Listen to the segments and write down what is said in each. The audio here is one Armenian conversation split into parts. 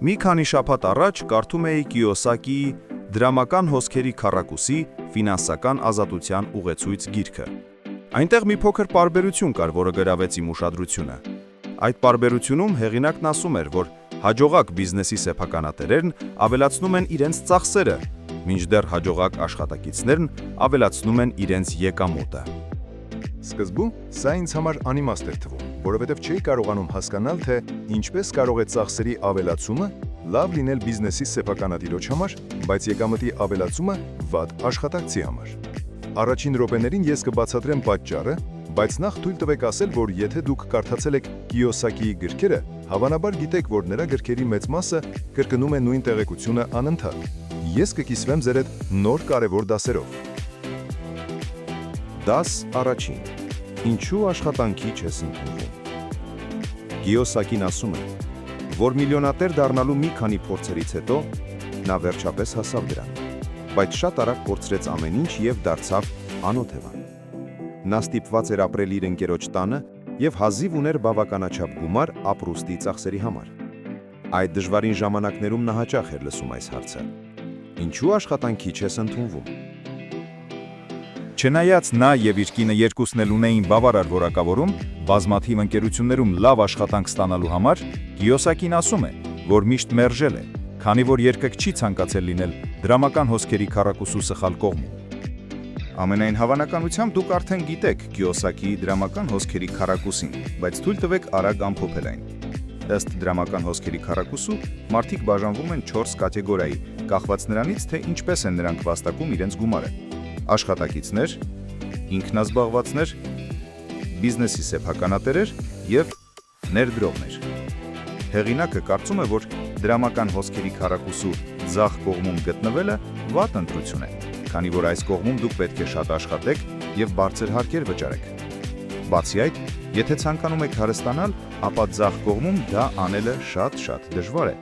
Մի քանի շաբաթ առաջ կարդում էի Կիոսակիի «Դրամական հոսքերի քառակուսի ֆինանսական ազատության ուղեցույց» գիրքը։ Այնտեղ մի փոքր պարբերություն կար, որը գրավեց իմ ուշադրությունը։ Այդ պարբերությունում հեղինակն ասում էր, որ հաջողակ բիզնեսի սեփականատերերն ավելացնում են իրենց ծախսերը, մինչդեռ հաջողակ աշխատակիցներն ավելացնում են իրենց եկամուտը։ Սկզբում սա ինձ համար անիմաստ էր թվում, որովհետև չէի կարողանում հասկանալ, թե ինչպես կարող է ծախսերի ավելացումը լավ լինել բիզնեսի սեփականատիրոջ համար, բայց եկամտի ավելացումը վատ աշխատակցի համար։ Առաջին րոպեներին ես կբացատրեմ պատճառը, բայց նախ թույլ տվեք ասել, որ եթե դուք կարդացել եք Կիոսակիի գրքերը, հավանաբար գիտեք, որ նրա գրքերի մեծ մասը կրկնում է նույն տեղեկությունը անընդհատ։ Ես կկիսվեմ ձեր հետ նոր կարևոր դասերով։ Դաս առաջին. Ինչու աշխատանքի չես ընդունվում։ Կիոսակին ասում է, որ միլիոնատեր դառնալու մի քանի փորձերից հետո նա վերջապես հասավ դրան, բայց շատ արագ կորցրեց ամեն ինչ եւ դարձավ անօթևան։ Նա ստիպված էր ապրել իր ընկերոջ տանը եւ հազիվ ուներ բավականաչափ գումար ապրուստի ծախսերի համար։ Այդ դժվարին ժամանակներում նա հաճախ էր լսում այս հարցը. Ինչու աշխատանքի չես ընդունվում։ Չնայած նա եւ իր կինը երկուսն էլ ունեին բավարար որակավորում, բազմաթիվ ընկերություններում լավ աշխատանք ստանալու համար, Կիոսակին ասում է, որ միշտ մերժել է, քանի որ երբեք չի ցանկացել լինել դրամական հոսքերի քառակուսու սխալ կողմում։ Ամենայն հավանականությամբ դուք արդեն գիտեք Կիոսակիի դրամական հոսքերի քառակուսին, բայց թույլ տվեք արագ ամփոփել այն։ Ըստ դրամական հոսքերի քառակուսու, մարդիկ բաժանվում են 4 կատեգորիայի, կախված նրանից, թե ինչպես են նրանք վաստակում իրենց գումարը։ Աշխատակիցներ, ինքնազբաղվածներ, բիզնեսի սեփականատերեր եւ ներդրողներ։ Հեղինակը կարծում է, որ դրամական հոսքերի քառակուսու ձախ կողմում գտնվելը վատ ընտրություն է, քանի որ այս կողմում դուք պետք է շատ աշխատեք եւ բարձր հարկեր վճարեք։ Բացի այդ, եթե ցանկանում եք հարստանալ, ապա ձախ կողմում դա անելը շատ դժվար է։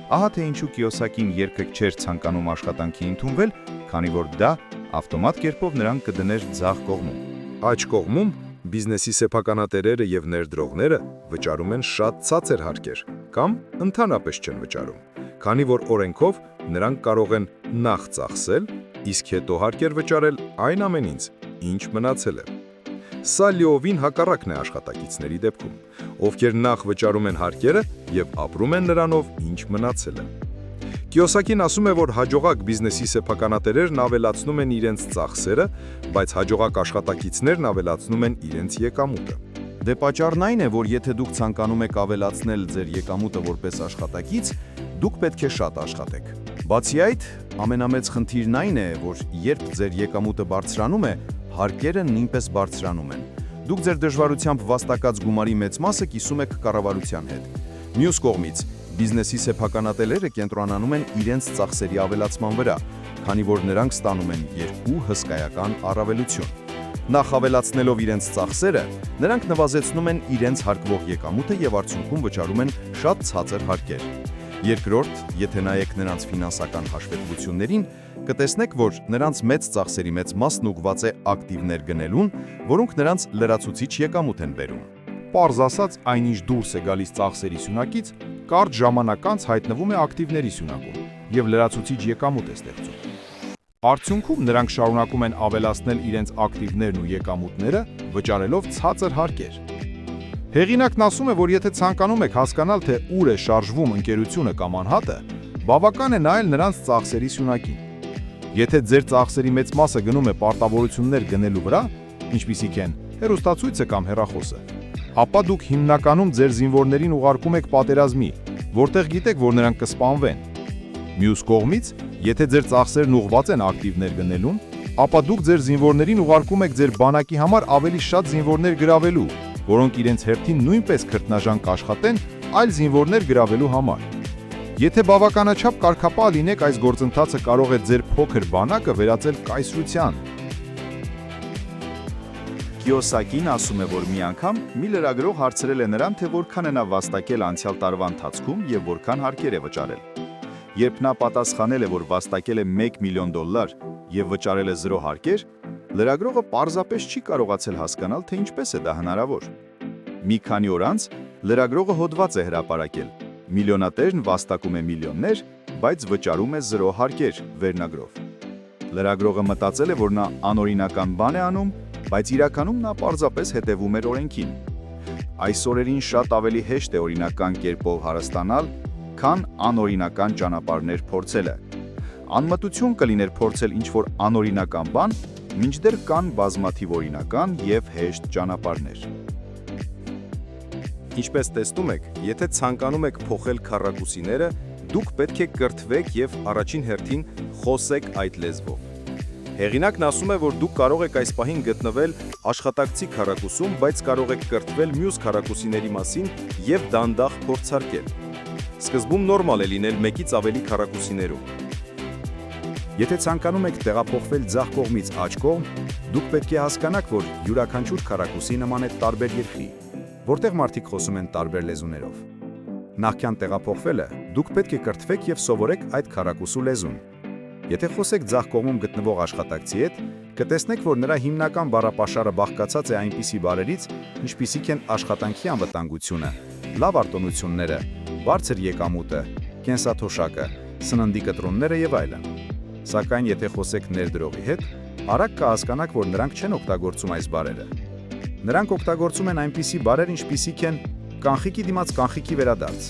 Ահա թե ինչու Կիոսակին երբեք չէր ցանկանում աշխատանքի ընդունվել, քանի որ դա ավտոմատ կերպով նրան կդներ ձախ կողմում։ Աջ կողմում բիզնեսի սեփականատերերը եւ ներդրողները վճարում են շատ ցածր հարկեր կամ ընդհանրապես չեն վճարում, քանի որ օրենքով նրանք կարող են նախ ծախսել, իսկ հետո հարկեր վճարել այն ամենից, ինչ մնացել է։ Սա լիովին հակառակն է աշխատակիցների դեպքում, ովքեր նախ վճարում են հարկերը եւ ապրում են նրանով, ինչ մնացել է։ Կիոսակին ասում է, որ հաջողակ բիզնեսի սեփականատերերն ավելացնում են իրենց ծախսերը, բայց հաջողակ աշխատակիցներն ավելացնում են իրենց եկամուտը։ Դե պատճառն այն է, որ եթե դուք ցանկանում եք ավելացնել ձեր եկամուտը որպես աշխատակից, դուք պետք է շատ աշխատեք։ Բացի այդ, ամենամեծ խնդիրն այն է, որ երբ ձեր եկամուտը բարձրանում է, հարկերը նույնպես բարձրանում են։ Դուք ձեր դժվարությամբ վաստակած գումարի մեծ մասը կիսում եք կառավարության հետ։ Մյուս կողմից, բիզնեսի սեփականատերերը կենտրոնանում են իրենց ծախսերի ավելացման վրա, քանի որ նրանք ստանում են երկու հսկայական առավելություն։ Նախ ավելացնելով իրենց ծախսերը, նրանք նվազեցնում են իրենց հարկվող եկամուտը եւ արդյունքում վճարում են շատ ցածր հարկեր։ Երկրորդ, եթե նայեք նրանց ֆինանսական հաշվետվություններին, կտեսնեք, որ նրանց մեծ ծախսերի մեծ մասն ուղղված է ակտիվներ գնելուն, որոնք նրանց լրացուցիչ եկամուտ են բերում։ Պարզ ասած, այնինչ դուրս է գալիս ծախսերի սյունակից, կարճ ժամանակ անց հայտնվում է ակտիվների սյունակում եւ լրացուցիչ եկամուտ է ստեղծում։ Արդյունքում նրանք շարունակում են ավելացնել իրենց ակտիվներն ու եկամուտները, վճարելով ցածր հարկեր։ Հեղինակն ասում է, որ եթե ցանկանում եք հասկանալ, թե ուր է շարժվում ընկերությունը կամ անհատը, բավական է նայել նրանց ծախսերի սյունակին։ Եթե ձեր ծախսերի մեծ մասը գնում է պարտավորություններ գնելու վրա, ինչպիսիք են հեռուստացույցը կամ հեռախոսը, ապա դուք հիմնականում ձեր զինվորներին ուղարկում եք պատերազմի, որտեղ գիտեք, որ նրանք կսպանվեն։ Մյուս կողմից, եթե ձեր ծախսերն ուղղված են ակտիվներ գնելուն, ապա դուք ձեր զինվորներին ուղարկում եք ձեր բանակի համար ավելի շատ զինվորներ գրավելու, որոնք իրենց հերթին նույնպես քրտնաժան կաշխատեն այլ զինվորներ գրավելու համար։ Եթե բավականաչափ կարգապահ լինեք, այս գործընթացը կարող է ձեր փոքր բանակը վերածել կայսրության։ Կիոսակին ասում է, որ մի անգամ մի լրագրող հարցրել է նրան, թե որքան է նա վաստակել անցյալ տարվա ընթացքում եւ որքան հարկեր է վճարել։ Երբ նա պատասխանել է, որ վաստակել է $1 միլիոն եւ վճարել է 0 հարկեր, լրագրողը պարզապես չի կարողացել հասկանալ, թե ինչպես է դա հնարավոր։ Մի քանի օր անց լրագրողը հոդված է հրապարակել, միլիոնատերն վաստակում է միլիոններ, բայց վճարում է 0 հարկեր վերնագրով։ Լրագրողը մտածել է, որ նա անօրինական բան է անում, բայց իրականում նա պարզապես հետևում էր օրենքին։ Այս օրերին շատ ավելի հեշտ է օրինական կերպով հարստանալ, քան անօրինական ճանապարհներ փորձելը։ Անմտություն կլիներ փորձել ինչ-որ անօրինական բան, մինչդեռ կան բազմաթիվ օրինական եւ հեշտ ճանապարհներ։ Ինչպես տեսնում եք, եթե ցանկանում եք փոխել քառակուսիները, դուք պետք է կրթվեք եւ առաջին հերթին խոսեք այդ լեզվով։ Հեղինակն ասում է, որ դուք կարող եք այս պահին գտնվել աշխատակցի քառակուսում, բայց կարող եք կրթվել մյուս քառակուսիների մասին եւ դանդաղ փորձարկել։ Սկզբում նորմալ է լինել մեկից ավելի քառակուսիներում։ Եթե ցանկանում եք տեղափոխվել ձախ կողմից աջ կողմ, դուք պետք է հասկանաք, որ յուրաքանչյուր քառակուսի նման է տարբեր երկրի, որտեղ մարդիկ խոսում են տարբեր լեզուներով։ Նախքան տեղափոխվելը, դուք պետք է կրթվեք եւ սովորեք այդ քառակուսու լեզուն։ Եթե խոսեք ձախ կողմում գտնվող աշխատակցի հետ, կտեսնեք, որ նրա հիմնական բառապաշարը բաղկացած է այնպիսի բառերից, ինչպիսիք են աշխատանքի անվտանգությունը, լավ արտոնությունները, բարձր եկամուտը, կենսաթոշակը, սննդի կտրոնները եւ այլն։ Սակայն եթե խոսեք ներդրողի հետ, արագ կհասկանաք, որ նրանք չեն օգտագործում այս բառերը։ Նրանք օգտագործում են այնպիսի բառեր, ինչպիսիք են կանխիկի դիմաց կանխիկի վերադարձ,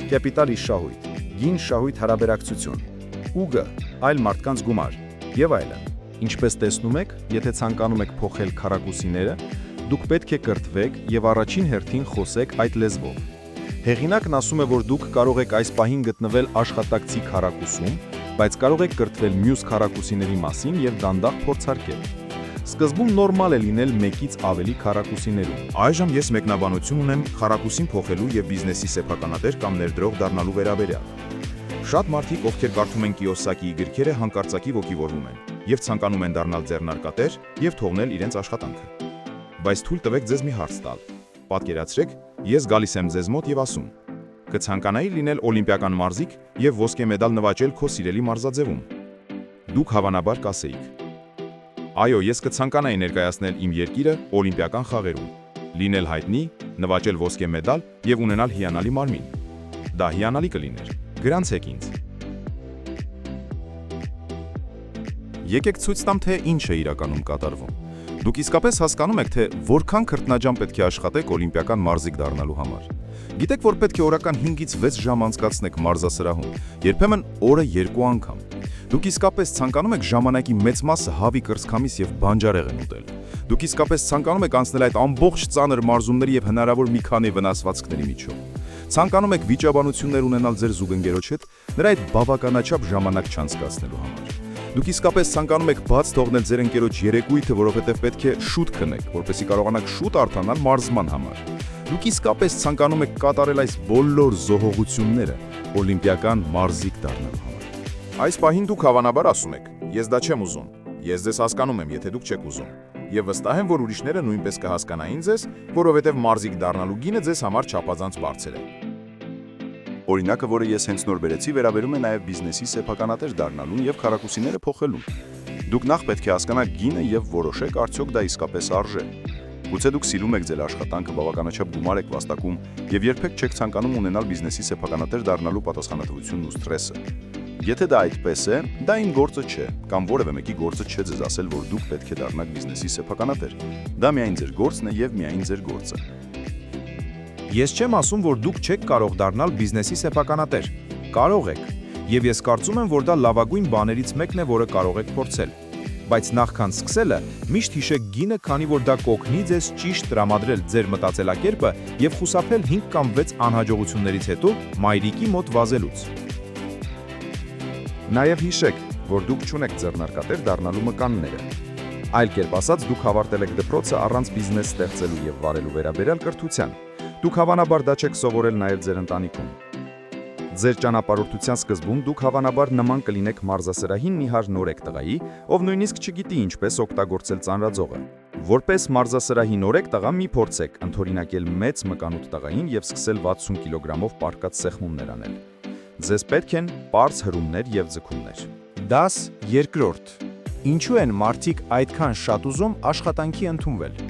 կապիտալի շահույթ, գին շահույթ հարաբերակցություն, ուգը, այլ մարդկանց գումար եւ այլն։ Ինչպես տեսնում եք, եթե ցանկանում եք փոխել քառակուսիները, դուք պետք է կրթվեք եւ առաջին հերթին խոսեք այդ լեզվով։ Հեղինակն ասում է, որ դուք կարող եք այս պահին գտնվել աշխատակցի քառակուսում, բայց կարող եք կրթվել մյուս քառակուսիների մասին եւ դանդաղ փորձարկել։ Սկզբում նորմալ է լինել մեկից ավելի քառակուսիներում։ Այժմ ես մեկնաբանություն ունեմ քառակուսին փոխելու եւ բիզնեսի սեփականատեր կամ ներդրող դառնալու վերաբերյալ։ Շատ մարդիկ, ովքեր կարդում են Կիոսակիի գրքերը, հանկարծակի ոգևորվում են եւ ցանկանում են դառնալ ձեռնարկատեր եւ թողնել իրենց աշխատանքը։ Բայց թույլ տվեք ձեզ մի հարց տալ։ Պատկերացրեք, ես գալիս եմ ձեզ մոտ եւ ասում. կցանկանայի լինել օլիմպիական մարզիկ եւ ոսկե մեդալ նվաճել քո սիրելի մարզաձևում։ Դուք հավանաբար կասեիք. Այո, ես կցանկանայի ներկայացնել իմ երկիրը օլիմպիական խաղերում, լինել հայտնի, նվաճել ոսկե մեդալ եւ ունենալ հիանալի մարմին։ Դա հիանալի կլիներ։ Գրանցեք ինձ։ Եկեք ցույց տամ, թե ինչ է իրականում կատարվում։ Դուք իսկապես հասկանում եք, թե որքան քրտնաջան պետք է աշխատեք օլիմպիական մարզիկ դառնալու համար։ Գիտեք, որ պետք է օրական 5-ից 6 ժամ անցկացնեք մարզասրահում, երբեմն օրը 2 անգամ։ Դուք իսկապես ցանկանում եք ժամանակի մեծ մասը հավի կրծքամիս եւ բանջարեղեն ուտել։ Դուք իսկապես ցանկանում եք անցնել այդ ամբողջ ծանր մարզումների եւ հնարավոր մի քանի վնասվածքների միջով։ Ցանկանում եք վիճաբանություններ ունենալ ձեր զուգընկերոջ հետ, նրա հետ բավականաչափ ժամանակ չանցկացնելու համար։ Դուք իսկապես ցանկանում եք բաց թողնել ձեր ընկերոջ երեկույթը, որովհետև պետք է շուտ քնեք, որպեսզի կարողանաք շուտ արթնանալ մարզման համար։ Դուք իսկապես ցանկանում եք կատարել այս բոլոր զոհողությունները օլիմպիական մարզիկ դառնալու համար։ Այս պահին դուք հավանաբար ասում եք. ես դա չեմ ուզում։ Ես ձեզ հասկանում եմ, եթե դուք չեք ուզում։ Եվ վստահ եմ, որ ուրիշները նույնպես կհասկանային ձեզ, որովհետև մարզիկ դառնալու գինը ձեզ համար չափազանց բարձր է։ Օրինակը, որը ես հենց նոր բերեցի, վերաբերում է նաև բիզնեսի սեփականատեր դառնալուն եւ քառակուսիները փոխելուն։ Դուք նախ պետք է հասկանաք գինը եւ որոշեք, արդյոք դա իսկապես արժե։ Գուցե դուք սիրում եք ձեր աշխատանքը, բավականաչափ գումար եք վաստակում եւ երբեք չեք ցանկանում ունենալ բիզնեսի սեփականատեր դառնալու պատասխանատվությունն ու սթրեսը։ Եթե դա այդպես է, դա իմ գործը չէ, կամ որևէ մեկի գործը չէ ձեզ ասել, որ դուք պետք է դառնաք բիզնեսի սեփականատեր։ Դա միայն ձեր գործն է եւ միայն ձեր գործը։ Ես չեմ ասում, որ դուք չեք կարող դառնալ բիզնեսի սեփականատեր։ Կարող եք։ Եվ ես կարծում եմ, որ դա լավագույն բաներից մեկն է, որը կարող եք փորձել։ Բայց նախքան սկսելը, միշտ հիշեք գինը, քանի որ դա կօգնի ձեզ ճիշտ տրամադրել ձեր մտածելակերպը եւ խուսափել 5 կամ 6 անհաջողություններից հետո մայրիկի մոտ վազելուց։ Նաեւ հիշեք, որ դուք չունեք ձեռնարկատեր դառնալու մկանները։ Այլ կերպ ասած, դուք հավարտել եք դպրոցը առանց բիզնես ստեղծելու եւ վարելու վերաբերյալ կրթության։ Դուք հավանաբար դա չեք սովորել նաեւ ձեր ընտանիքում։ Ձեր ճանապարհորդության սկզբում դուք հավանաբար նման կլինեք մարզասրահին մի հար նորեկ տղայի, ով նույնիսկ չգիտի ինչպես օգտագործել ծանրաձողը։ Որպես մարզասրահի նորեկ տղա մի փորձեք ընդօրինակել մեծ մկանուտ տղային եւ սկսել 60 կիլոգրամով պարկած սեղմումներ անել։ Ձեզ պետք են պարզ հրումներ եւ ձգումներ։ Դաս երկրորդ։ Ինչու են մարդիկ այդքան շատ ուզում աշխատանքի ընդունվել։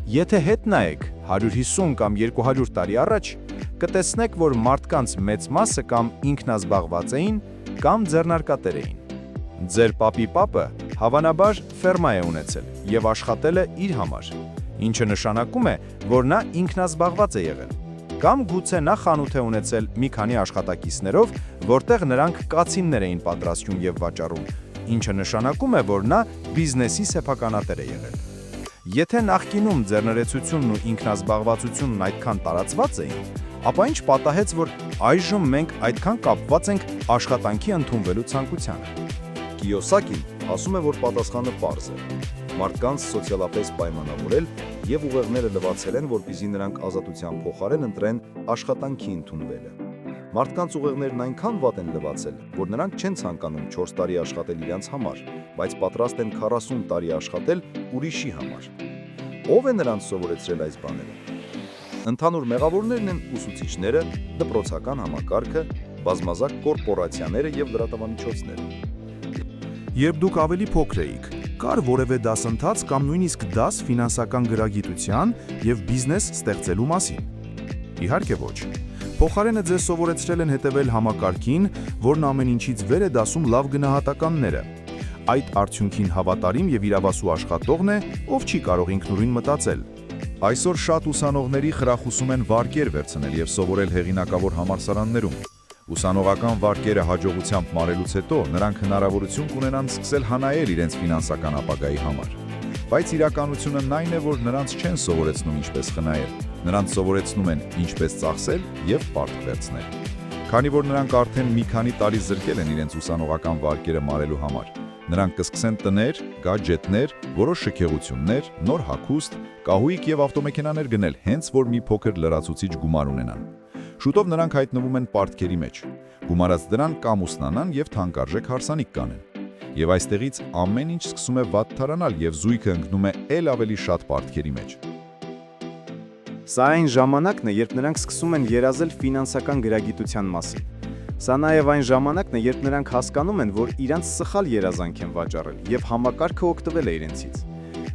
Եթե հետ նայեք 150 կամ 200 տարի առաջ, կտեսնեք, որ մարդկանց մեծ մասը կամ ինքնազբաղված էին, կամ ձեռնարկատեր էին։ Ձեր պապի պապը հավանաբար ֆերմա է ունեցել եւ աշխատել է իր համար, ինչը նշանակում է, որ նա ինքնազբաղված է եղել։ Կամ գուցե նա խանութ է ունեցել մի քանի աշխատակիցներով, որտեղ նրանք կացիններ էին պատրաստում եւ վաճառում, ինչը նշանակում է, որ նա բիզնեսի սեփականատեր է եղել։ Եթե նախկինում ձեռներեցությունն ու ինքնազբաղվածությունն այդքան տարածված էին, ապա ինչ պատահեց, որ այժմ մենք այդքան կապված ենք աշխատանքի ընդունվելու ցանկությանը։ Կիոսակին ասում է, որ պատասխանը պարզ է։ Մարդկանց սոցիալապես պայմանավորել եւ ուղեղները լվացել են, որպեսզի նրանք ազատության փոխարեն ընտրեն աշխատանքի ընդունվելը։ Մարդկանց ուղեղներն այնքան վատ են լվացել, որ նրանք չեն ցանկանում 4 տարի աշխատել իրենց համար, բայց պատրաստ են 40 տարի աշխատել ուրիշի համար։ Ո՞վ է նրանց սովորեցրել այս բաները։ Ընդհանուր մեղավորներն են ուսուցիչները, դպրոցական համակարգը, բազմազան կորպորացիաները եւ լրատվամիջոցները։ Երբ դուք ավելի փոքր էիք, կար որևէ դասընթաց կամ նույնիսկ դաս ֆինանսական գրագիտության եւ բիզնես ստեղծելու մասին։ Իհարկե ոչ։ Փոխարենը ձեզ սովորեցրել են հետևել համակարգին, որն ամեն ինչից վեր է դասում լավ գնահատականները։ Այդ արդյունքին հավատարիմ եւ իրավասու աշխատողն է, ով չի կարող ինքնուրույն մտածել։ Այսօր շատ ուսանողների խրախուսում են վարկեր վերցնել եւ սովորել հեղինակավոր համալսարաններում։ Ուսանողական վարկերը հաջողությամբ մարելուց հետո նրանք հնարավորություն կունենան սկսել հանայել իրենց ֆինանսական ապագայի համար։ Բայց իրականությունն այն է, որ նրանց չեն սովորեցնում ինչպես խնայել, նրանց սովորեցնում են ինչպես ծախսել եւ պարտք վերցնել։ Քանի որ նրանք արդեն մի քանի տարի զրկել են իրենց ուսանողական վարկերը մարելու համար, նրանք կսկսեն տներ, գադջետներ, որոշ շքեղություններ, նոր հագուստ, կահույք եւ ավտոմեքենաներ գնել, հենց որ մի փոքր լրացուցիչ գումար ունենան։ Շուտով նրանք հայտնվում են պարտքերի մեջ, գումարած դրան կամ ուսնանան եւ թանկարժեք հարսանիք կանեն։ Եվ այստեղից ամեն ինչ սկսում է վատ թարանալ եւ զույգը ընկնում է ել ավելի շատ պարտքերի մեջ։ Սա այն ժամանակն է, երբ նրանք սկսում են երազել ֆինանսական գրագիտության մասին։ Սա նաև այն ժամանակն է, երբ նրանք հասկանում են, որ իրենց սխալ երազանք են վաճառել եւ համակարգը օգտվել է իրենցից։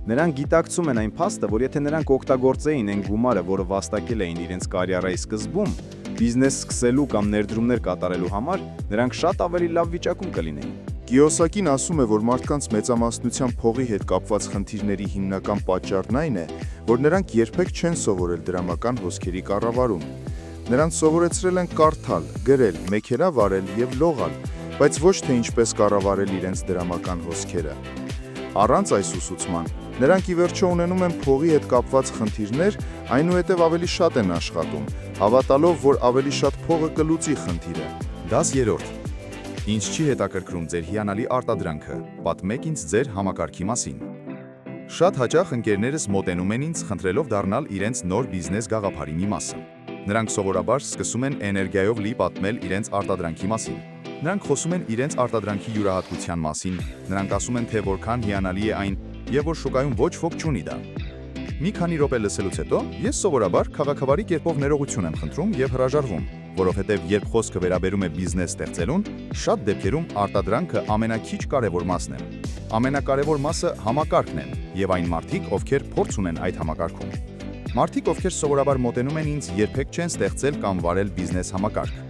Նրանք գիտակցում են այն փաստը, որ եթե նրանք օգտագործեին այն գումարը, որը վաստակել էին իրենց կարիերայի սկզբում, բիզնես սկսելու կամ ներդրումներ կատարելու համար, նրանք շատ ավելի լավ վիճակում կլինեին։ Կիոսակին ասում է, որ մարդկանց մեծամասնության փողի հետ կապված խնդիրների հիմնական պատճառն այն է, որ նրանք երբեք չեն սովորել դրամական հոսքերի կառավարում։ Նրանց սովորեցրել են կարդալ, գրել, մեքենա վարել եւ լողալ, բայց ոչ թե ինչպես կառավարել իրենց դրամական հոսքերը։ Առանց այս ուսուցման, նրանք ի վերջո ունենում են փողի հետ կապված խնդիրներ, այնուհետև ավելի շատ են աշխատում, հավատալով, որ ավելի շատ փողը կլուծի խնդիրը։ Դաս 3. Ինչ չի հետաքրքրում ձեր հիանալի արտադրանքը, պատմեք ինձ ձեր համակարգի մասին։ Շատ հաճախ ընկերներս մոտենում են ինձ, խնդրելով դառնալ իրենց նոր բիզնես գաղափարի մի մասը։ Նրանք սովորաբար սկսում են էներգիայով լի պատմել իրենց արտադրանքի մասին։ Նրանք խոսում են իրենց արտադրանքի յուրահատկության մասին, նրանք ասում են, թե որքան հիանալի է այն եւ որ շուկայում ոչ ոք չունի դա։ Մի քանի րոպե լսելուց հետո ես սովորաբար քաղաքավարի կերպով ներողություն եմ խնդրում եւ հրաժարվում, որովհետեւ երբ խոսքը վերաբերում է բիզնես ստեղծելուն, շատ դեպքերում արտադրանքը ամենակիչ կարևոր մասն է։ Ամենակարևոր մասը համակարգն է եւ այն մարդիկ, ովքեր փորձ ունեն այդ համակարգում։ Մարդիկ, ովքեր սովորաբար մոտենում են ինձ, երբեք չեն ստեղծել կամ վարել բիզնես համակարգ։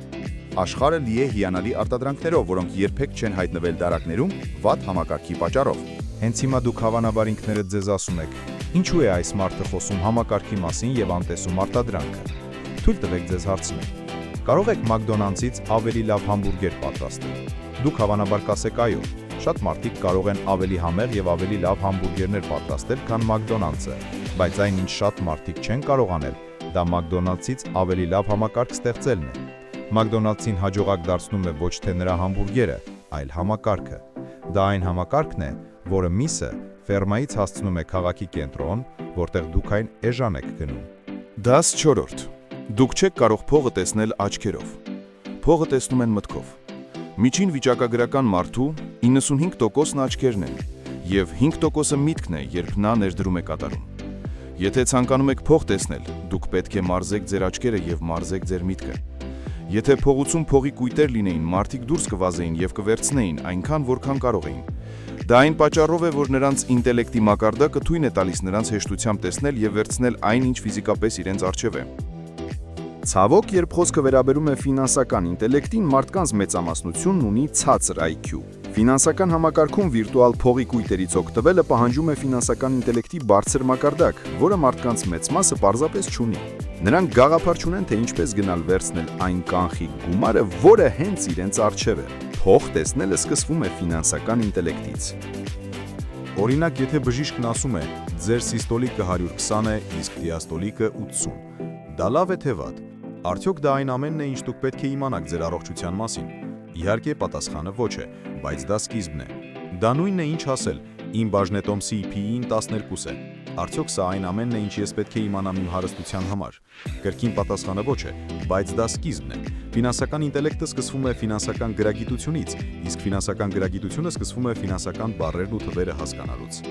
Աշխարհը լի է հիանալի արտադրանքներով, որոնք երբեք չեն հայտնվել դարակներում վատ համակարգի պատճառով։ Հենց հիմա դուք հավանաբար ինքներդ ձեզ ասում եք. ինչու է այս մարդը խոսում համակարգի մասին եւ անտեսում արտադրանքը։ Թույլ տվեք ձեզ հարցնել. կարող եք McDonald's-ից ավելի լավ համբուրգեր պատրաստել։ Դուք հավանաբար կասեք այո, շատ մարդիկ կարող են ավելի համեղ եւ ավելի լավ համբուրգերներ պատրաստել, քան McDonald's-ը, բայց այն ինչ շատ մարդիկ չեն կարող անել, դա McDonald's-ից ավելի լավ համակարգ ստեղծելն է։ McDonald's-ին հաջողակ դարձնում է ոչ թե նրա համբուրգերը, այլ համակարգը։ Դա այն համակարգն է, որը միսը ֆերմայից հասցնում է քաղաքի կենտրոն, որտեղ դուք այն էժան եք գնում։ Դաս 4. Դուք չեք կարող փողը տեսնել աչքերով։ Փողը տեսնում են մտքով։ Միջին վիճակագրական մարդու 95%-ն աչքերն են, եւ 5%-ը միտքն է, երբ նա ներդրում է կատարում։ Եթե ցանկանում եք փող տեսնել, դուք պետք է մարզեք ձեր աչքերը եւ մարզեք ձեր միտքը։ Եթե փողոցում փողի կույտեր լինեին, մարդիկ դուրս կվազեին եւ կվերցնեին այնքան, որքան կարող էին։ Դա այն պատճառով է, որ նրանց ինտելեկտի մակարդակը թույն է տալիս նրանց հեշտությամբ տեսնել եւ վերցնել այն, ինչ ֆիզիկապես իրենց առջև է։ Ցավոք, երբ խոսքը վերաբերում է ֆինանսական ինտելեկտին, մարդկանց մեծամասնությունն ունի ցածր IQ։ Ֆինանսական համակարգում վիրտուալ փողի կույտերից օգտվելը պահանջում է ֆինանսական ինտելեկտի բարձր մակարդակ, որը մարդկանց մեծ մասը պարզապես չունի։ Նրանք գաղափար չունեն, թե ինչպես գնալ վերցնել այն կանխիկ գումարը, որը հենց իրենց առջև է։ Փող տեսնելը սկսվում է ֆինանսական ինտելեկտից։ Օրինակ, եթե բժիշկն ասում է, ձեր սիստոլիկը 120 է, իսկ դիաստոլիկը 80, դա լավ է թե վատ։ Արդյոք դա այն ամենն է, ինչ դուք պետք է իմանաք ձեր առողջության մասին։ Իհարկե, պատասխանը ոչ է, բայց դա սկիզբն է։ Դա նույնն է, ինչ ասել, իմ բաժնետոմսի PE-ն 12 է։ Արդյոք սա այն ամենն է, ինչ ես պետք է իմանամ իմ հարստության համար։ Կրկին պատասխանը ոչ է, բայց դա սկիզբն է։ Ֆինանսական ինտելեկտը սկսվում է ֆինանսական գրագիտությունից, իսկ ֆինանսական գրագիտությունը սկսվում է ֆինանսական բառերն ու թվերը հասկանալուց։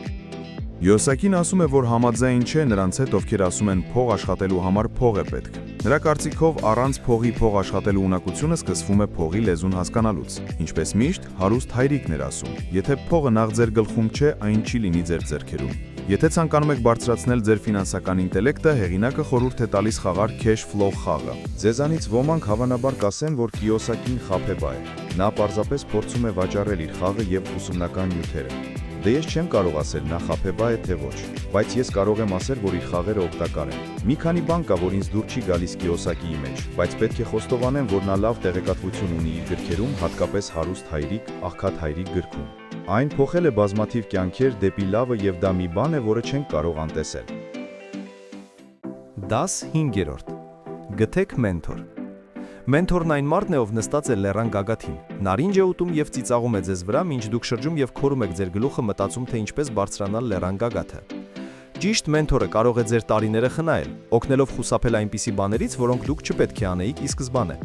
Յոսակին ասում է, որ համաձայն չէ նրանց հետ, ովքեր ասում են փող աշխատելու համար փող է պետք։ Նրա կարծիքով առանց փողի փող աշխատելու ունակությունը սկսվում է փողի լեզուն հասկանալուց։ Ինչպես միշտ, հարուստ հայրիկն էր ասում. եթե փողը նախ ձեր գլխում չէ, այն չի լինի ձեր ձեռքերում։ Եթե ցանկանում եք բարձրացնել ձեր ֆինանսական ինտելեկտը, հեղինակը խորհուրդ է տալիս խաղալ cash flow խաղը։ Ձեզանից ոմանք հավանաբար կասեն, որ Կիոսակին խաբեբա է։ Նա պարզապես փորձում է վաճառել իր խաղը եւ ուսումնական նյութերը։ Դե ես չեմ կարող ասել նա խաբեբա է թե ոչ, բայց ես կարող եմ ասել, որ իր խաղերը օգտակար են։ Մի քանի բան կա, որ ինձ դուր չի գալիս Կիոսակիի մեջ, բայց պետք է խոստովանեմ, որ նա լավ տեղեկատվություն ունի իր գրքերում, հատկապես հարուստ հայրիկ, աղքատ հայրիկ գրքում։ Այն փոխել է բազմաթիվ կյանքեր դեպի լավը եւ դա մի բան է, որը չենք կարող անտեսել։ Դաս 5-րդ։ Գտեք մենթոր։ Մենթորն այն մարդն է, ով նստած է լեռան գագաթին։ Նարինջ է ուտում եւ ծիծաղում է ձեզ վրա, մինչ դուք շրջում եւ քորում եք ձեր գլուխը մտածում, թե ինչպես բարձրանալ լեռան գագաթը։ Ճիշտ մենթորը կարող է ձեր տարիները խնայել, օգնելով խուսափել այնպիսի բաներից, որոնք դուք չպետք է անեիք ի սկզբանե։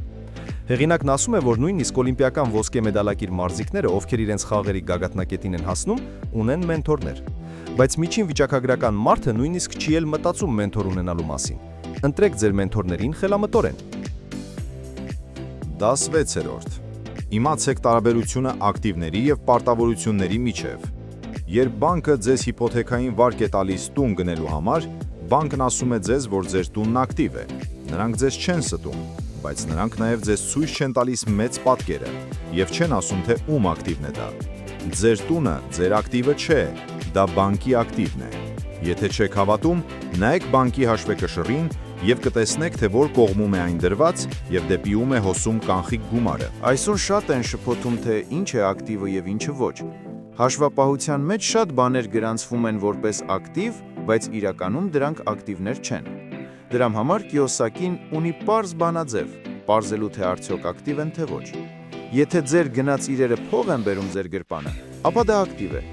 Հեղինակն ասում է, որ նույնիսկ օլիմպիական ոսկե մեդալակիր մարզիկները, ովքեր իրենց խաղերի գագաթնակետին են հասնում, ունեն մենթորներ։ Բայց միջին վիճակագրական մարդը նույնիսկ չի էլ մտածում մենթոր ունենալու մասին։ Ընտրեք ձեր մենթորներին խելամտորեն։ 16-րդ։ Իմացեք տարբերությունը ակտիվների եւ պարտավորությունների միջև։ Երբ բանկը ձեզ հիփոթեքային վարկ է տալիս տուն գնելու համար, բանկն ասում է ձեզ, որ ձեր տունն ակտիվ է։ Նրանք ձեզ չեն ստում, բայց նրանք նաև ձեզ ցույց չեն տալիս մեծ պատկերը եւ չեն ասում, թե ում ակտիվն է դա։ Ձեր տունը ձեր ակտիվը չէ, դա բանկի ակտիվն է։ Եթե չեք հավատում, նայեք բանկի հաշվեկշռին եւ կտեսնեք, թե որ կողմում է այն դրված եւ դեպի ում է հոսում կանխիկ գումարը։ Այսօր շատ են շփոթում, թե ինչ է ակտիվը եւ ինչը ոչ։ Հաշվապահության մեջ շատ բաներ գրանցվում են որպես ակտիվ, բայց իրականում դրանք ակտիվներ չեն։ Դրա համար Կիոսակին ունի պարզ բանաձև, պարզելու թե արդյոք ակտիվ են թե ոչ։ Եթե ձեր գնաց իրերը փող են բերում ձեր գրպանը, ապա դա ակտիվ է։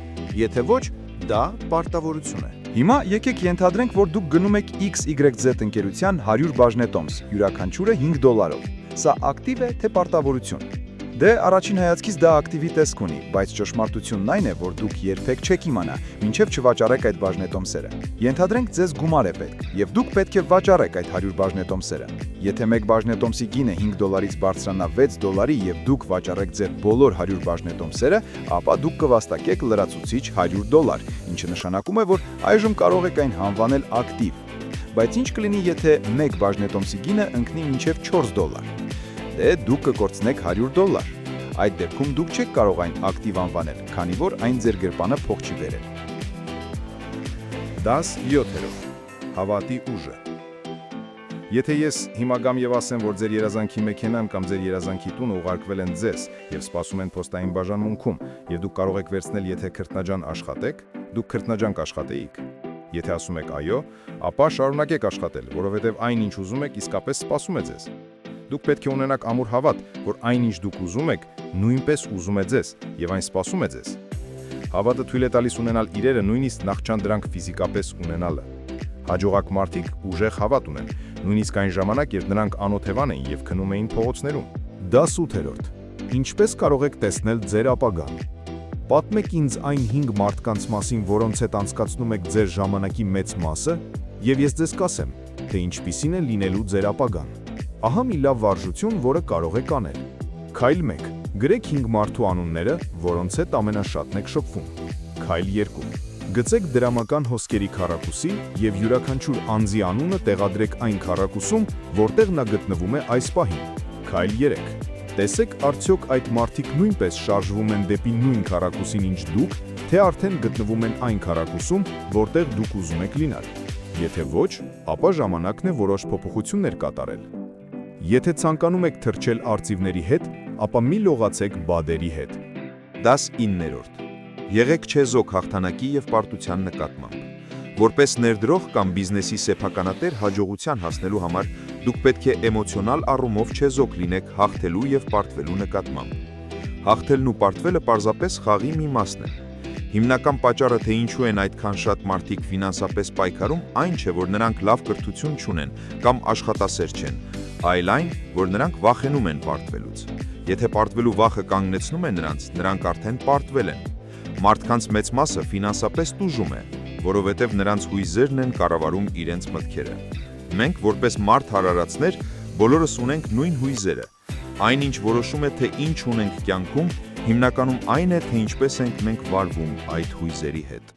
Եթե ոչ, դա պարտավորություն է։ Հիմա եկեք ենթադրենք, որ դուք գնում եք XYZ ընկերության 100 բաժնետոմս, յուրաքանչյուրը $5։ Սա ակտիվ է թե պարտավորություն։ Դե առաջին հայացքից դա ակտիվի տեսք ունի, բայց ճշմարտությունն այն է, որ դուք երբեք չեք իմանա, մինչև չվաճառեք այդ բաժնետոմսերը։ Ենթադրենք ձեզ գումար է պետք, եւ դուք պետք է վաճառեք այդ 100 բաժնետոմսերը։ Եթե մեկ բաժնետոմսի գինը $5-ից բարձրանա $6 եւ դուք վաճառեք ձեր բոլոր 100 բաժնետոմսերը, ապա դուք կվաստակեք լրացուցիչ $100, ինչը նշանակում է, որ այժմ կարող եք այն անվանել ակտիվ։ Բայց ինչ կլինի, եթե մեկ բաժնետոմսի գինը ընկնի մինչև $4։ Դե դուք կկորցնեք $100։ Այդ դեպքում դուք չեք կարող այն ակտիվ անվանել, քանի որ այն ձեր գրպանը փող չի բերել։ 17-րդ։ Հավատի ուժը։ Եթե ես հիմա գամ եւ ասեմ, որ ձեր երազանքի մեքենան կամ ձեր երազանքի տունը ուղարկվել են ձեզ եւ սպասում են փոստային բաժանմունքում, եւ դուք կարող եք վերցնել, եթե քրտնաջան աշխատեք, դուք քրտնաջան կաշխատեիք։ Եթե ասում եք այո, ապա շարունակեք աշխատել, որովհետեւ այն ինչ ուզում եք իսկապես սպասում է ձեզ։ Դուք պետք է ունենաք ամուր հավատ, որ այն ինչ դուք ուզում եք, նույնպես ուզում է ձեզ եւ այն սպասում է ձեզ։ Հավատը թույլ է տալիս ունենալ իրերը նույնիսկ նախքան դրանք ֆիզիկապես ունենալը։ Հաջողակ մարդիկ ուժեղ հավատ ունեն, նույնիսկ այն ժամանակ, երբ նրանք անօթևան էին եւ քնում էին փողոցներում։ 18-րդ։ Ինչպես կարող եք տեսնել ձեր ապագան։ Պատմեք ինձ այն 5 մարդկանց մասին, որոնց հետ անցկացնում եք ձեր ժամանակի մեծ մասը, եւ ես ձեզ կասեմ, թե ինչպիսին է լինելու ձեր ապագան։ Ահա մի լավ վարժություն, որը կարող եք անել։ Քայլ 1. Գրեք 5 մարդու անունները, որոնց հետ ամենաշատն եք շփվում։ Քայլ 2. Գծեք դրամական հոսքերի քառակուսի եւ յուրաքանչյուր անձի անունը տեղադրեք այն քառակուսում, որտեղ նա գտնվում է այս պահին։ Քայլ 3. Տեսեք արդյոք այդ մարդիկ նույնպես շարժվում են դեպի նույն քառակուսին ինչ դուք, թե արդեն գտնվում են այն քառակուսում, որտեղ դուք ուզում եք լինել։ Եթե ոչ, ապա ժամանակն է որոշ փոփոխություններ կատարել։ Եթե ցանկանում եք թռչել արծիվների հետ, ապա մի լողացեք բադերի հետ։ Դաս 9-րդ։ Եղեք չեզոք հաղթանակի եւ պարտության նկատմամբ։ Որպես ներդրող կամ բիզնեսի սեփականատեր հաջողության հասնելու համար դուք պետք է էմոցիոնալ առումով չեզոք լինեք հաղթելու եւ պարտվելու նկատմամբ։ Հաղթելն ու պարտվելը պարզապես խաղի մի մասն է։ Հիմնական պատճառը, թե ինչու են այդքան շատ մարդիկ ֆինանսապես պայքարում, այն չէ, որ նրանք լավ կրթություն չունեն կամ աշխատասեր չեն, այլ այն, որ նրանք վախենում են պարտվելուց։ Եթե պարտվելու վախը կանգնեցնում է նրանք արդեն պարտվել են։ Մարդկանց մեծ մասը ֆինանսապես տուժում է, որովհետև նրանց հույզերն են կառավարում իրենց մտքերը։ Մենք, որպես մարդ հարարածներ, բոլորս ունենք նույն հույզերը։ Այն, ինչ որոշում է, թե ինչ ունենք կյանքում, հիմնականում այն է, թե ինչպես ենք մենք վարվում այդ հույզերի հետ։